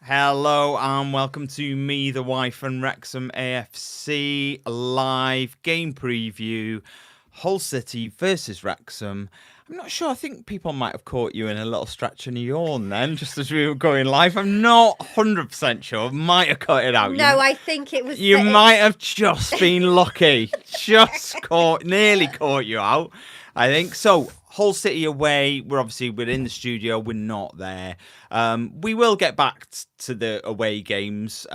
Hello and welcome to Me, the Wife and Wrexham AFC live game preview. Hull City versus Wrexham. I'm not sure. I think people might have caught you in a little stretch and a yawn then, just as we were going live. I'm not 100% sure. Might have cut it out. No, I think it was. You might have just been lucky. Nearly caught you out. I think so. Hull City away. We're in the studio. We're not there. We will get back to the away games.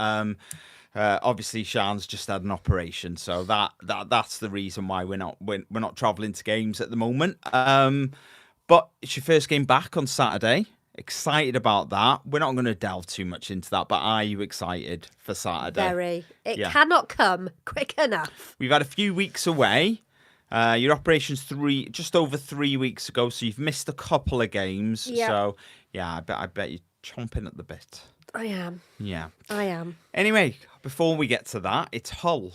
Obviously, Sean's just had an operation, so that's the reason why we're not travelling to games at the moment. But it's your first game back on Saturday. Excited about that. We're not going to delve too much into that, but are you excited for Saturday? Very. It cannot come quick enough. We've had a few weeks away. Your operation's just over 3 weeks ago, so you've missed a couple of games. Yep. So I bet you're chomping at the bit. I am. Yeah. I am. Anyway, before we get to that, it's Hull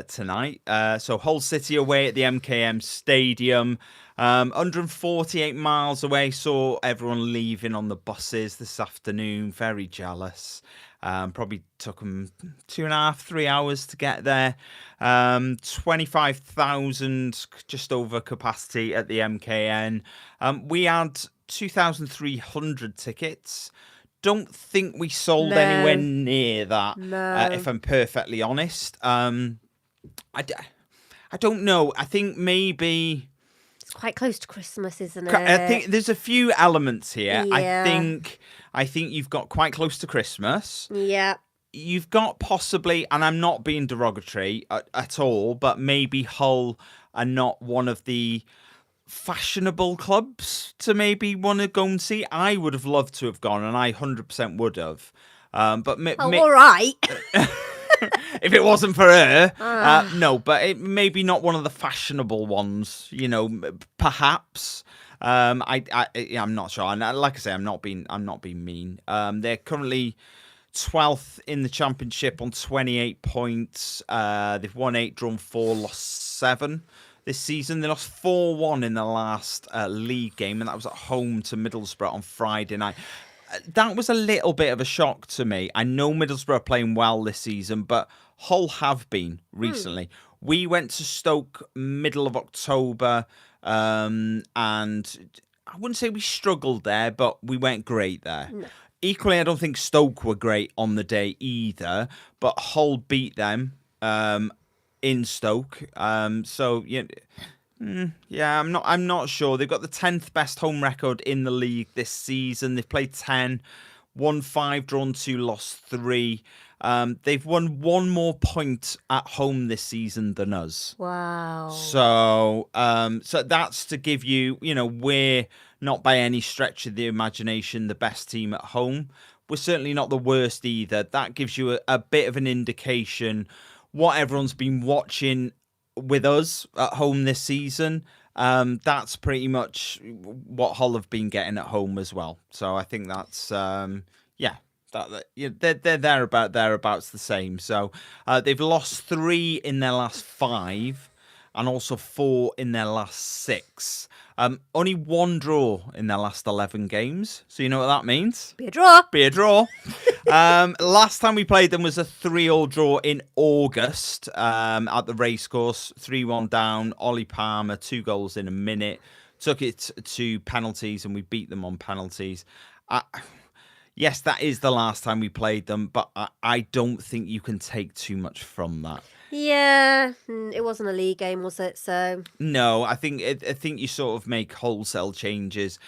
tonight. So Hull City away at the MKM Stadium. 148 miles away. Saw everyone leaving on the buses this afternoon. Very jealous. Probably took them 2.5, 3 hours to get there. 25,000 just over capacity at the MKN. We had 2,300 tickets. Don't think we sold anywhere near that, if I'm perfectly honest. I don't know. I think maybe... It's quite close to Christmas, isn't it? I think there's a few elements here. Yeah. I think you've got quite close to Christmas. Yeah. You've got possibly, and I'm not being derogatory at all, but maybe Hull are not one of the fashionable clubs to maybe want to go and see. I would have loved to have gone, and I 100% would have. But all right. if it wasn't for her, no. But it maybe not one of the fashionable ones. Perhaps. I'm not sure. And like I say, I'm not being mean. They're currently 12th in the championship on 28 points. They've won 8, drawn 4, lost 7 this season. They lost 4-1 in the last league game, and that was at home to Middlesbrough on Friday night. That was a little bit of a shock to me. I know Middlesbrough are playing well this season, but Hull have been recently. We went to Stoke middle of October, and I wouldn't say we struggled there, but we weren't great there. No. Equally, I don't think Stoke were great on the day either, but Hull beat them in Stoke. I'm not sure. They've got the 10th best home record in the league this season. They've played 10, won 5, drawn 2, lost 3. They've won 1 more point at home this season than us. Wow. So that's to give you, we're not by any stretch of the imagination the best team at home. We're certainly not the worst either. That gives you a bit of an indication what everyone's been watching with us at home this season. That's pretty much what Hull have been getting at home as well. So I think that's they're thereabouts the same. So they've lost 3 in their last 5 and also 4 in their last 6. Only 1 draw in their last 11 games. So you know what that means? Be a draw. Last time we played them was a 3-3 draw in August at the racecourse. 3-1 down. Ollie Palmer, 2 goals in a minute. Took it to penalties and we beat them on penalties. Yes, that is the last time we played them, but I don't think you can take too much from that. Yeah, it wasn't a league game, was it? So no, I think you sort of make wholesale changes,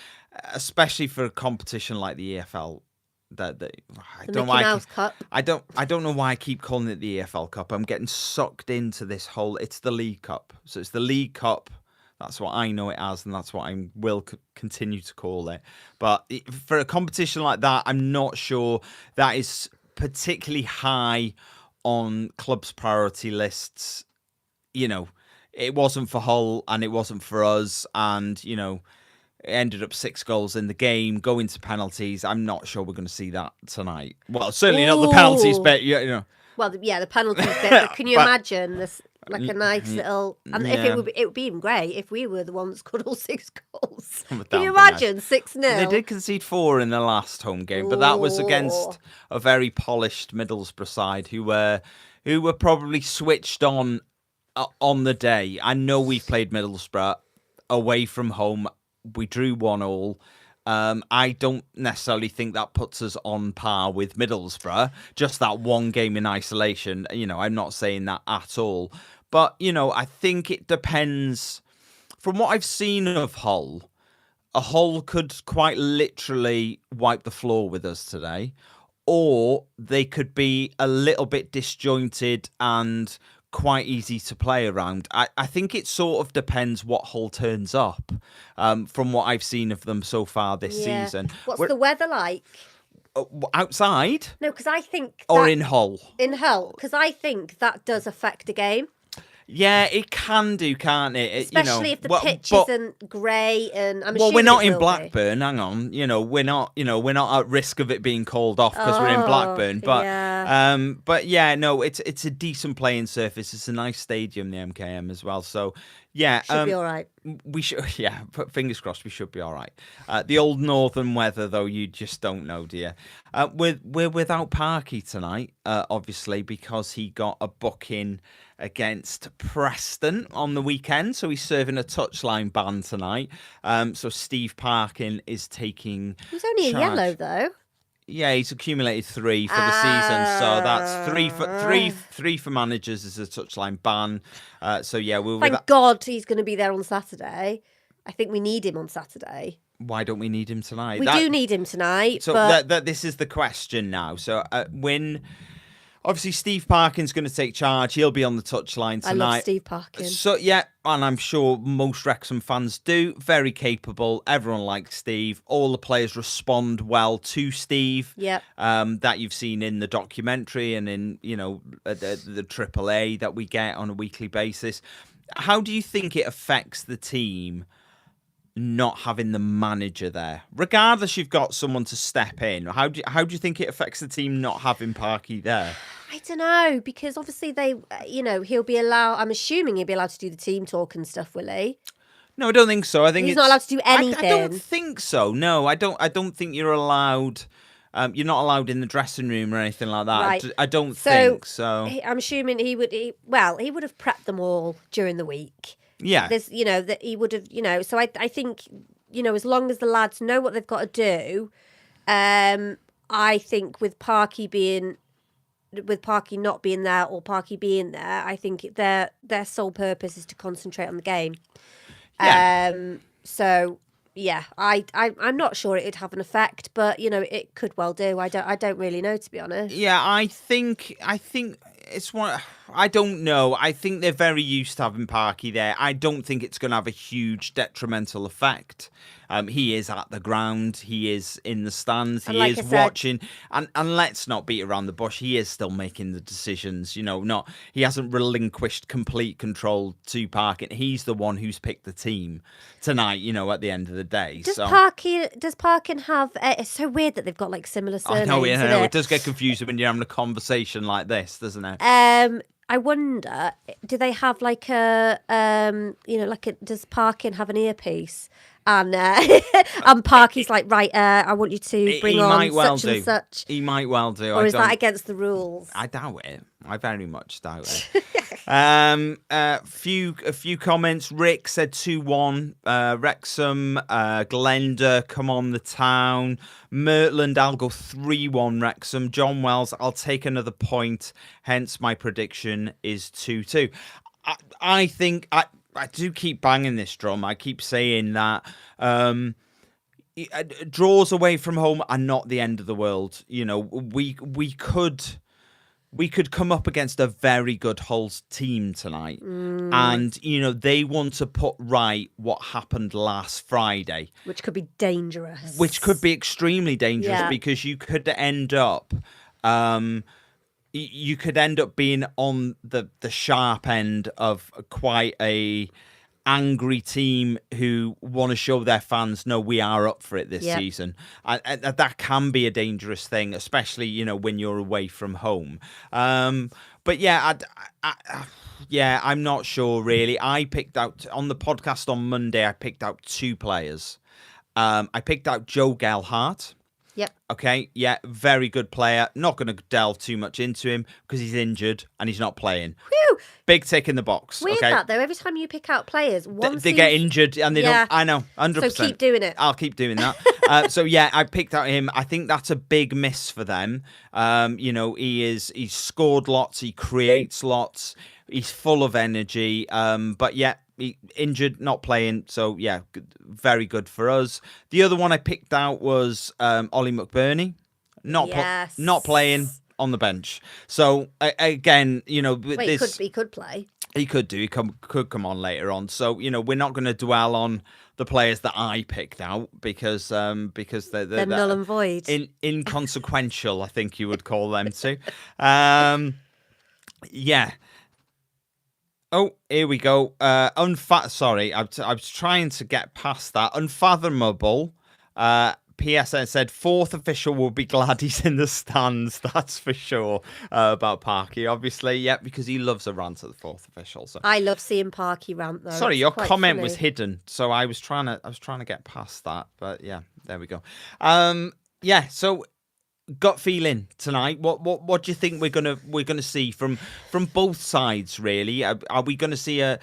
especially for a competition like the EFL. I don't know why I keep calling it the EFL Cup. I'm getting sucked into this whole. It's the League Cup, so it's the League Cup. That's what I know it as, and that's what I will continue to call it. But for a competition like that, I'm not sure that is particularly high on clubs' priority lists. It wasn't for Hull and it wasn't for us, and it ended up 6 goals in the game, going to penalties. I'm not sure we're going to see that tonight. Well, certainly not the penalties bit. Well, the penalties bit. But can you imagine this? like a nice little. And if Yeah. it would be even great if we were the ones that scored all 6 goals. That Can you would be nice. imagine 6-0? They did concede 4 in the last home game, but that was against a very polished Middlesbrough side who were probably switched on the day. I know we've played Middlesbrough away from home. We drew 1-1. I don't necessarily think that puts us on par with Middlesbrough. Just that one game in isolation. I'm not saying that at all. But, I think it depends. From what I've seen of Hull, a Hull could quite literally wipe the floor with us today. Or they could be a little bit disjointed and quite easy to play around. I think it sort of depends what Hull turns up from what I've seen of them so far this season. What's the weather like? Outside? No, because I think... Or in Hull? In Hull, because I think that does affect a game. Yeah, it can do, can't it? Especially if the pitch isn't grey and I'm assuming we're not in will Blackburn. Hang on, we're not at risk of it being called off because we're in Blackburn. But no, it's a decent playing surface. It's a nice stadium, the MKM as well. So yeah, should be all right. We should, yeah. Fingers crossed, we should be all right. The old northern weather, though, you just don't know, do you? We're without Parky tonight, obviously, because he got a booking against Preston on the weekend, so he's serving a touchline ban tonight. So Steve Parkin is taking. He was only charge. a yellow, though. Yeah, he's accumulated 3 for the season, so that's three for managers as a touchline ban. So yeah, thank God he's going to be there on Saturday. I think we need him on Saturday. Why don't we need him tonight? We do need him tonight. So but... this is the question now. So obviously Steve Parkin's going to take charge. He'll be on the touchline tonight. I love Steve Parkin. So yeah, and I'm sure most Wrexham fans do. Very capable. Everyone likes Steve. All the players respond well to Steve. Yep. That you've seen in the documentary and in the AAA that we get on a weekly basis. How do you think it affects the team not having the manager there? Regardless, you've got someone to step in. How do you think it affects the team not having Parky there? I don't know, because obviously they, he'll be allowed. I'm assuming he'll be allowed to do the team talk and stuff, will he? No, I don't think so. I think he's not allowed to do anything. I don't think so. No, I don't think you're allowed. You're not allowed in the dressing room or anything like that. Right. I don't think so. I'm assuming he would have prepped them all during the week. Yeah. There's, that he would have, so I think, as long as the lads know what they've got to do, I think with Parky not being there or Parky being there, I think their sole purpose is to concentrate on the game. Yeah. So yeah, I'm not sure it'd have an effect, but it could well do. I don't really know, to be honest. Yeah, I think it's one. I don't know. I think they're very used to having Parky there. I don't think it's going to have a huge detrimental effect. He is at the ground. He is in the stands. He is watching. And let's not beat around the bush. He is still making the decisions. He hasn't relinquished complete control to Parkin. He's the one who's picked the team tonight. At the end of the day. Does Parkin have? It's so weird that they've got like similar surnames. I know. It does get confusing when you're having a conversation like this, doesn't it? I wonder, do they have like a, does Parkin have an earpiece? And Parky's like, right, I want you to bring on such and such. He might well do. Or is that against the rules? I doubt it. I very much doubt it. A few comments. Rick said 2-1. Wrexham, Glenda, come on the town. Mertland, I'll go 3-1 Wrexham. John Wells, I'll take another point. Hence my prediction is 2-2. I think I do keep banging this drum. I keep saying that draws away from home are not the end of the world. We could come up against a very good Hull team tonight. And, they want to put right what happened last Friday. Which could be dangerous. Which could be extremely dangerous because you could end up... you could end up being on the sharp end of quite a angry team who want to show their fans, no, we are up for it this season. And that can be a dangerous thing, especially, when you're away from home. But yeah, yeah, I'm not sure really. I picked out on the podcast on Monday. I picked out 2 players. I picked out Joe Gelhardt. Yep. Okay, yeah, very good player. Not going to delve too much into him because he's injured and he's not playing. Whew. Big tick in the box. Weird okay, that though. Every time you pick out players, one they get seems- injured and they Yeah. don't. I know, 100%. So keep doing it. I'll keep doing that. So yeah, I picked out him. I think that's a big miss for them. He's scored lots. He creates lots. He's full of energy. But yeah, he injured, not playing. So yeah, very good for us. The other one I picked out was Ollie McBurney, Yes. not playing on the bench. So again, Wait, he could play. He could do. He could come on later on. So we're not going to dwell on the players that I picked out because they're null and void. Inconsequential, I think you would call them too. Yeah. Oh, here we go. Sorry, I was trying to get past that. Unfathomable. PSN said 4th official will be glad he's in the stands. That's for sure. About Parky, obviously, yeah, because he loves a rant at the 4th official. So I love seeing Parky rant though. sorry, It's your quite comment funny. was hidden, so I was trying to get past that, but yeah, there we go. Yeah, so gut feeling tonight. What do you think we're gonna see from both sides? Really, are we gonna see a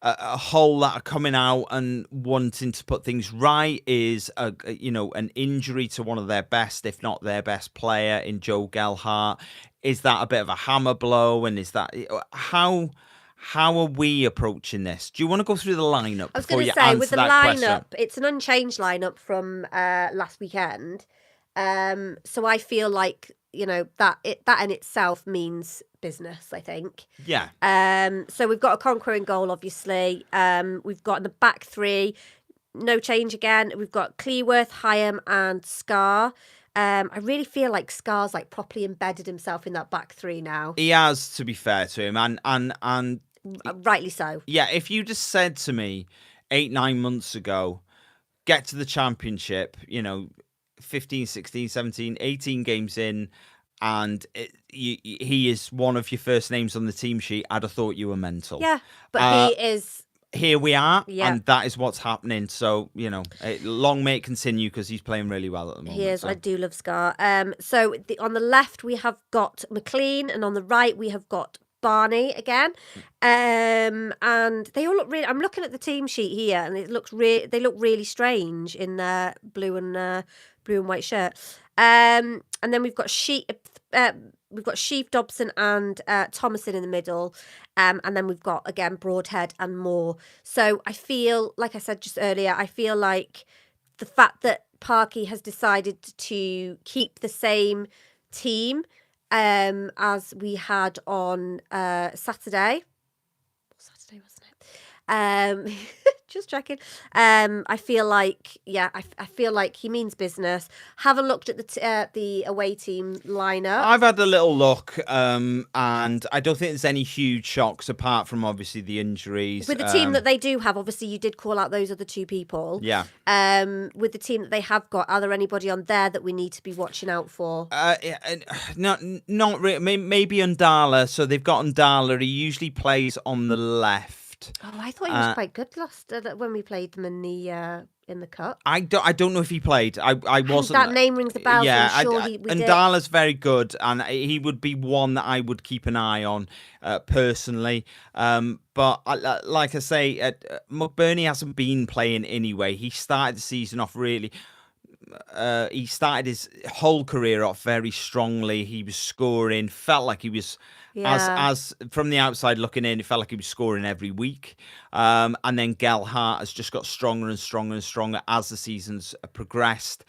Hull that are coming out and wanting to put things right? Is an injury to one of their best, if not their best player in Joe Gelhardt? Is that a bit of a hammer blow? And is that how are we approaching this? Do you want to go through the lineup? I was going to say with the lineup, it's an unchanged lineup from last weekend. So I feel like that in itself means business, I think. Yeah. So we've got a conquering goal, obviously. We've got in the back 3, no change again. We've got Cleworth, Hyam, and Scar. I really feel like Scar's like properly embedded himself in that back 3 now. He has, to be fair to him, and rightly so. Yeah, if you just said to me 8-9 months ago, get to the championship, 15, 16, 17, 18 games in, and he is one of your first names on the team sheet, I'd have thought you were mental. Yeah, but he is. Here we are, Yeah. and that is what's happening. So, long may it continue because he's playing really well at the moment. He is. So. I do love Scar. So on the left we have got McLean, and on the right we have got Barney again. And they all look really. I'm looking at the team sheet here, and it looks they look really strange in their blue and white shirt. And then we've got Sheep, Dobson, and Thomason in the middle. And then we've got again Broadhead and Moore. So I feel, like I said just earlier, I feel like the fact that Parky has decided to keep the same team as we had on Saturday. Saturday, wasn't it? Just checking. I feel like, I feel like he means business. Haven't looked at the away team lineup. I've had a little look, and I don't think there's any huge shocks apart from obviously the injuries. With the team that they do have, obviously you did call out those other 2 people. Yeah. With the team that they have got, are there anybody on there that we need to be watching out for? Not really. Maybe Undala. So they've got Undala. He usually plays on the left. Oh, I thought he was quite good last when we played them in the cup. I don't know if he played. I wasn't. That name rings a bell. Yeah, so I'm sure we did. Ndala's very good, and he would be one that I would keep an eye on personally. But like I say, McBurney hasn't been playing anyway. He started the season off really. He started his whole career off very strongly. He was scoring. Felt like he was. Yeah. As from the outside looking in, it felt like he was scoring every week. And then Gelhardt has just got stronger and stronger and stronger as the season's progressed.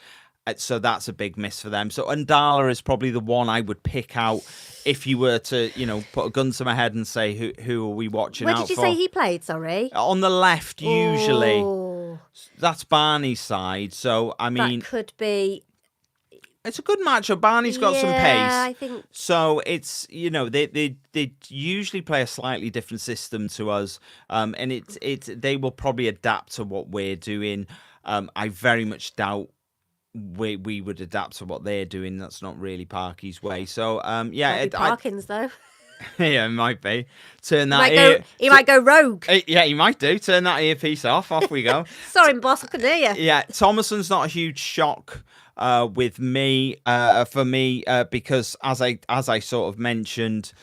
So that's a big miss for them. So Undala is probably the one I would pick out if you were to, put a gun to my head and say who are we watching out for. Where did you say he played? Sorry, on the left usually. Oh. That's Barney's side. So I mean, that could be. It's a good matchup. Barney's got some pace. I think so. It's they usually play a slightly different system to us, and they will probably adapt to what we're doing. I very much doubt we would adapt to what they're doing. That's not really Parky's way. So Parkins though. Yeah, it might be. Turn He that might ear. go. He might go rogue. Yeah, he might do. Turn that earpiece off. Off we go. Sorry, boss, I couldn't hear you. Yeah, Thomason's not a huge shock with me. For me, because as I sort of mentioned,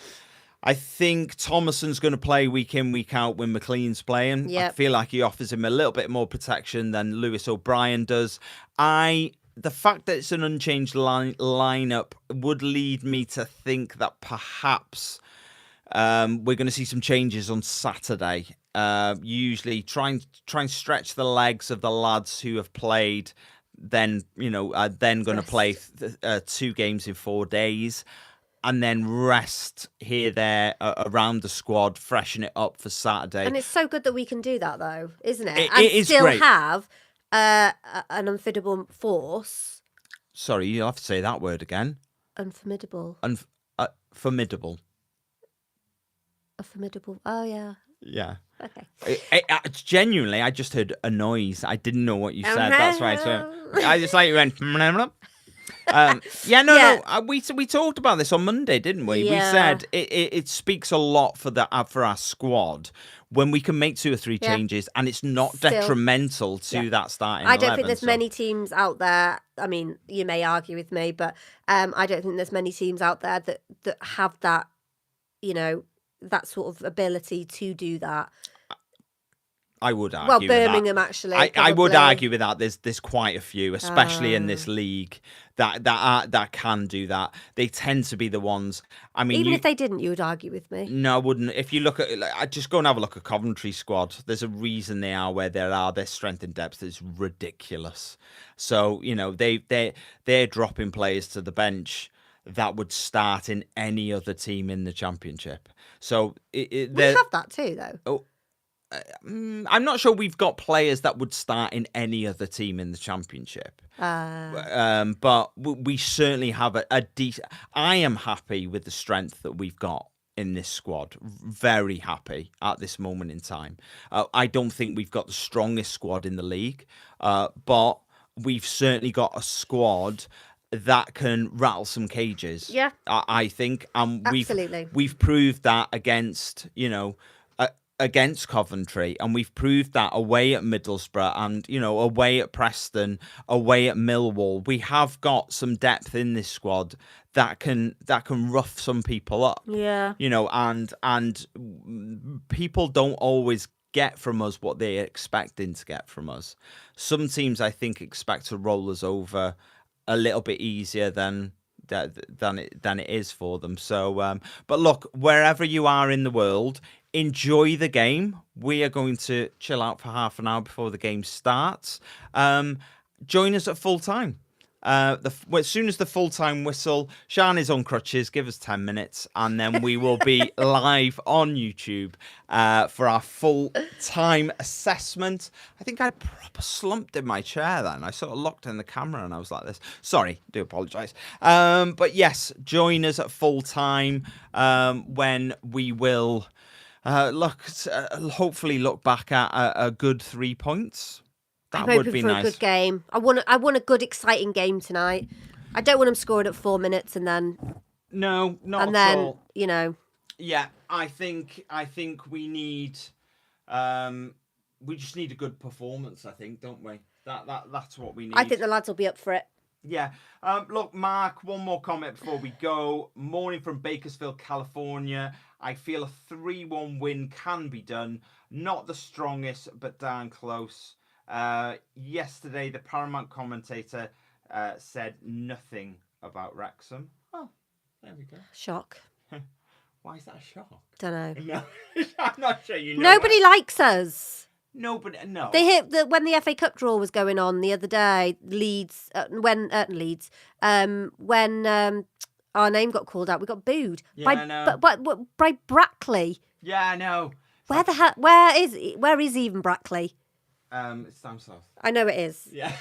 I think Thomason's going to play week in, week out when McLean's playing. I Yep. feel like he offers him a little bit more protection than Lewis O'Brien does. The fact that it's an unchanged lineup would lead me to think that perhaps we're going to see some changes on Saturday. Usually try and stretch the legs of the lads who have played. Then are then going to play 2 games in 4 days, and then rest here there around the squad, freshen it up for Saturday. And it's so good that we can do that, though, isn't it? It is still great. have an unformidable force. Sorry, you'll have to say that word again. Unformidable. Formidable. A formidable. Oh yeah. Yeah. Okay. Genuinely, I just heard a noise. I didn't know what you said. That's right. So Oh. I just like you went. No. We talked about this on Monday, didn't we? Yeah. We said it speaks a lot for our squad when we can make 2 or 3 changes, and it's not detrimental to that starting. I don't 11, think there's many teams out there. I mean, you may argue with me, but I don't think there's many teams out there that have that, that sort of ability to do that. I would argue. Well, with Birmingham that. actually. I would argue with that. There's quite a few, especially in this league, that can do that. They tend to be the ones. I mean, even if they didn't, you would argue with me. No, I wouldn't. If you look at, I just go and have a look at Coventry squad. There's a reason they are where they are. Their strength and depth is ridiculous. So they're dropping players to the bench that would start in any other team in the Championship. So We have that too, though. Oh. I'm not sure we've got players that would start in any other team in the Championship. But we certainly have a decent. I am happy with the strength that we've got in this squad. Very happy at this moment in time. I don't think we've got the strongest squad in the league, but we've certainly got a squad that can rattle some cages. Yeah, I think, and absolutely. we've proved that against against Coventry, and we've proved that away at Middlesbrough and away at Preston, away at Millwall. We have got some depth in this squad that can rough some people up. Yeah. And people don't always get from us what they're expecting to get from us. Some teams, I think, expect to roll us over a little bit easier than it is for them. So, but look, wherever you are in the world, enjoy the game. We are going to chill out for half an hour before the game starts. Join us at full time. As soon as the full-time whistle, Sian is on crutches, give us 10 minutes, and then we will be live on YouTube for our full-time assessment. I think I proper slumped in my chair then. I sort of locked in the camera and I was like this. Sorry, do apologise. But yes, join us at full-time when we will hopefully look back at a good 3 points. I'm hoping for a good game. I want a good, exciting game tonight. I don't want them scoring at 4 minutes and then. No, not at all. Yeah, I think we need. We just need a good performance. I think, don't we? That's what we need. I think the lads will be up for it. Yeah. Look, Mark, one more comment before we go. Morning from Bakersfield, California. I feel a 3-1 win can be done. Not the strongest, but darn close. Yesterday, the Paramount commentator said nothing about Wrexham. Oh, there we go. Shock. Why is that a shock? Don't know. No, I'm not sure you know. Nobody likes us. Nobody, no. They hit when the FA Cup draw was going on the other day. When our name got called out, we got booed by Brackley. Yeah, I know. Where the hell? Where is even Brackley? It's down south. I know it is. Yeah.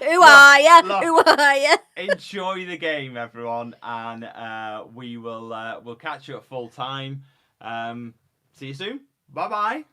Who are you? Who are you? Enjoy the game, everyone, and we'll catch you at full time. See you soon. Bye bye.